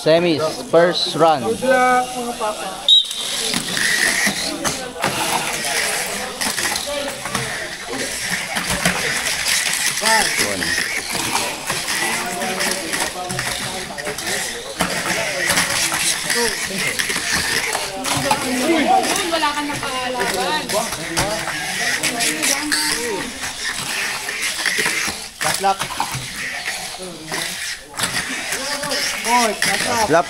Semis, first run. Wala kang nakalaban. Slap. Slap.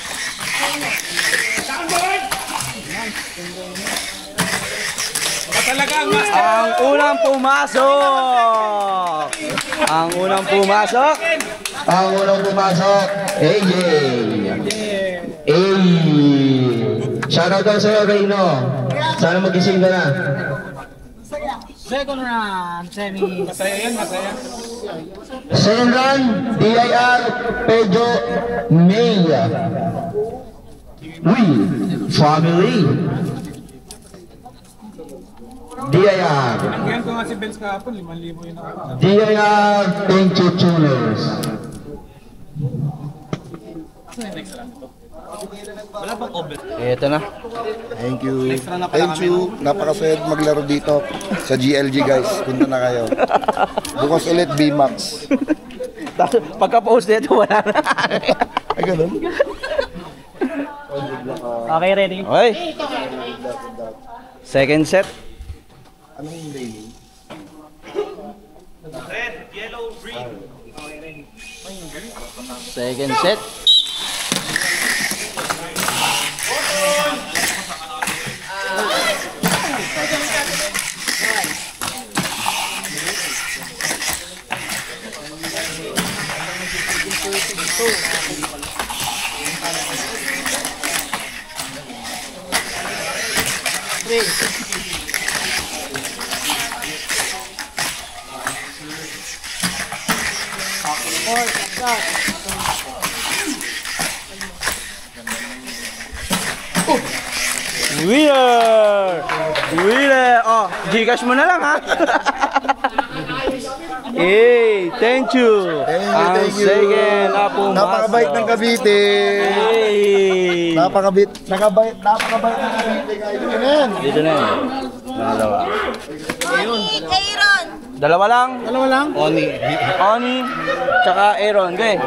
Ang unang pumasok. Ang unang pumasok. Ang unang pumasok, AJ. Shoutout daw sa'yo, Reyno. Sana magising ka na. Second round, semi. Masaya yan, masaya. Second run, DIR, Pedro May. Family. DIR. Ngayon ko nga si Benz kahapon, 5,000 yun ako. DIR, thank you, tuners. Ito na. Thank you. Thank you. Napakasayad maglaro dito sa GLG, guys. Punta na kayo. Bukas ulit B-Max. Pagka-post nito wala na. Ay, ganun. Okay, ready? Okay. Second set. Anong daily? Second set. Winner! Winner! Oh, Gcash mo na lang ha. Hey, thank you. Thank you. Second na pumasok. Napakabait ng Cavite. Hey. Napakabait ng Cavite, guys. Ganun. Dito na yun. Dalawa. Aaron! Dalawa lang? Dalawa lang? Oni, tsaka Aaron. Okay.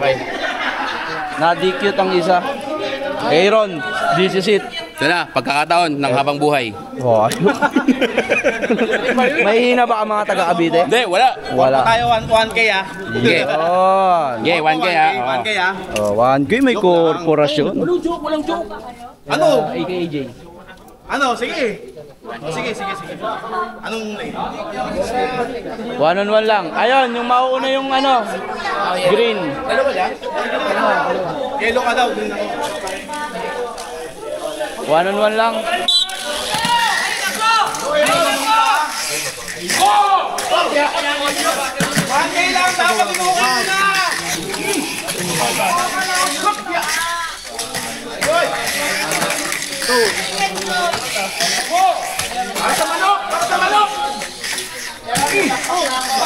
Na-DQ ang isa. Aaron, this is it. Ito na, pagkakataon ng habang buhay. Oh, may hina ba ang mga taga-Cavite? Hindi, wala. Wala. Tayo 1K ah. Sige. Oh, Okay, 1K ha. 1K ah. oh, 1K may korporasyon. Walang joke. Ano? AKJ. Ano? Sige. Sige. Anong lane? 1-on-1 lang. Ayun, yung mauuna yung ano, green. Dalawa lang? Yellow ka daw. Green ako. 1-on-1 lang. Okay lang, dapat inuulit na! Para sa manok! Para sa manok!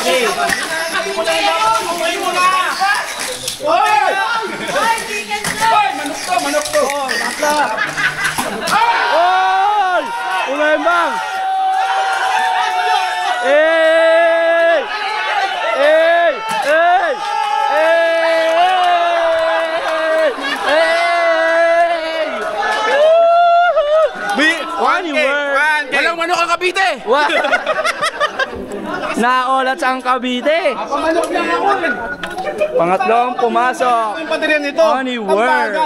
Okay! Umay mo na! Hoy! Hoy! Manok to! Oy! Umembang! Hey! Hey! Hey! Hey! Walang manok ang Cavite! What? Naolat sa ang Cavite. Manok lang ako! Pangatlong pumasok. Ang patiryan nito! Only works.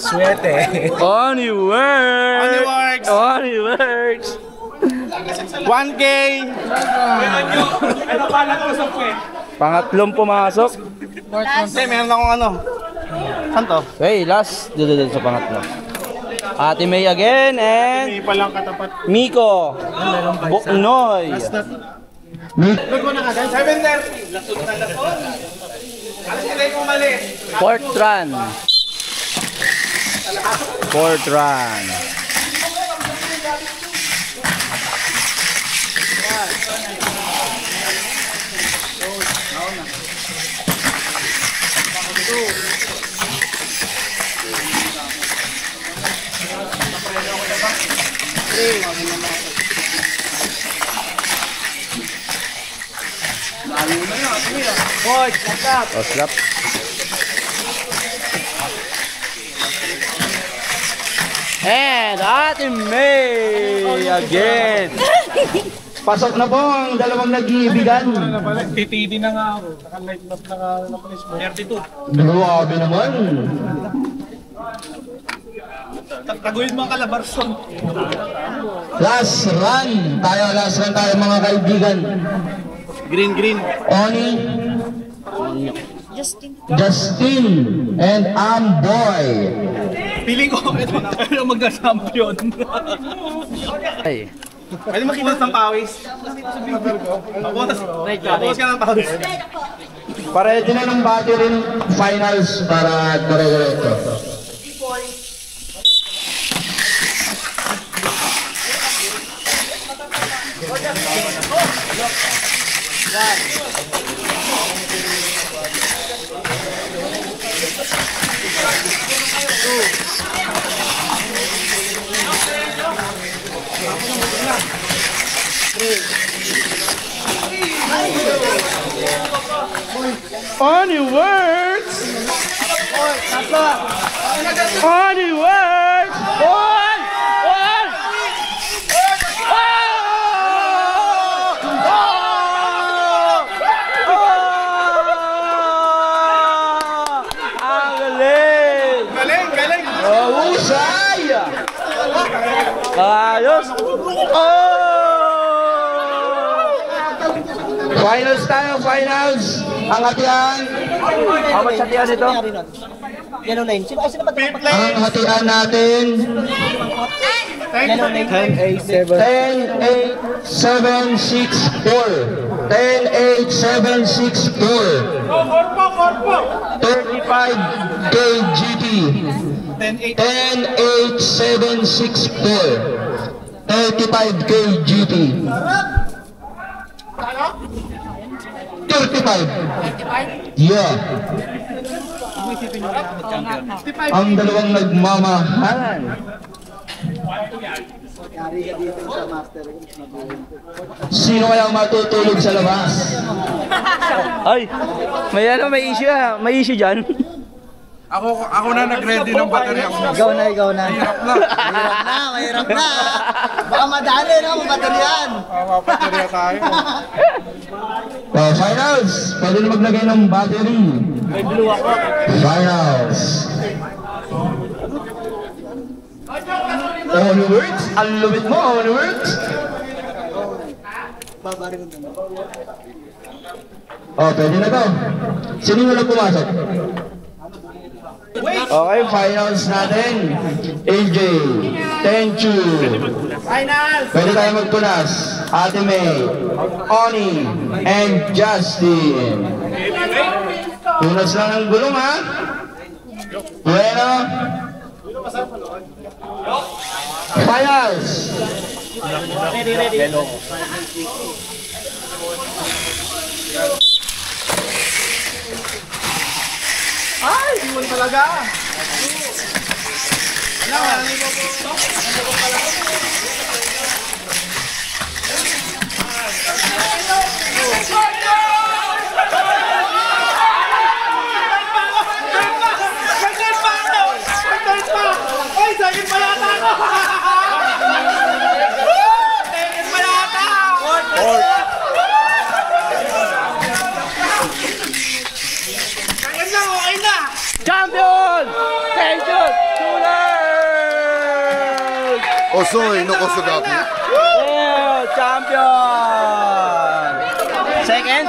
Swerte! Only works. Only works. Only works. 1K! Ano pala ko sa puwet? Pangatlong pumasok. Hindi, meron akong ano. Saan to? Okay, last. Dito sa pangatlo. Ate May again and Hindi pa lang katapat. Miko Buknoy. Look mo na agad. 7:30. Lasod na lasod. Alas hindi ko mali. Fourth run. Fourth run. Oh, slap. And Ate May again. Pasok na po ang dalawang nag-iibigan. TTD na nga ako. Naka-light up na police mo. 32. Grabe naman. Taguin mo ang kalabarson. Last run tayo mga kaibigan. Green. Oni, Justin, and Amboy. Feeling ko, ito tayo mag-champion. Ay. Pwede makita ng pawis. Tapos ka ng pawis. Pareho na ng battery ng finals para dire-diretso. Only works! Only works! On! On! Ang galing! Galing! Husay! Ayos! Oh! Finals! Ang hatian! How much hatian ito? Yellow lane. Sino ba Ang hatian natin, Yellow lane. 10-8-7-6-4. 10-8-7-6-4. Korpo! 35 kGT. 10-8-7-6-4. 35 kGT. 35. Yeah. Ang dalawang nagmamahalan. Sino kaya matutulog sa labas? Ay! May issue ah. May issue dyan. Ako na nag-ready ng baterya ko. Ikaw na. Hirap na. Mahirap na. Baka madali na kung bateryan. Baterya tayo. Finals. Pwede na maglagay ng battery. May blue ako. Finals. Only works? Ang lumit mo, only works? Pwede na to. Sino na pumasok? Okay, finals natin. AJ, Tenchu. Finals! Pwede tayo magpunas. Ate May, Oni, and Justin. Punas lang ng gulong, ha? Bueno. Finals. Ready. Ay! Iwan talaga! Ay! Sakit pa yata ako! Sakit pa yata! Okay na! Champion! Tension! Tuloy! Osoy, no Kosogaki. Yeah! Champion! Second?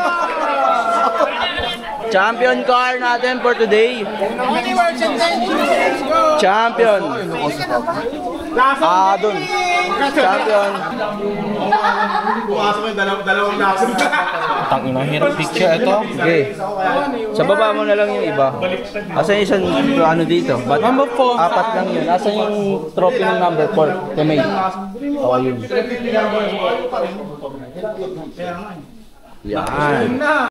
Champion car natin for today. Only works and then let's go! Champion! No Kosogaki. Dun. Champion. Bukas mo yung dalawang laso. Tangina, hirap picture ito. Okay. Sa baba mo na lang yung iba. Asan yung isang ano dito? Number 4. Apat lang yun. Asan yung trophy ng number 4? Teammate. Oo, yun. Yan.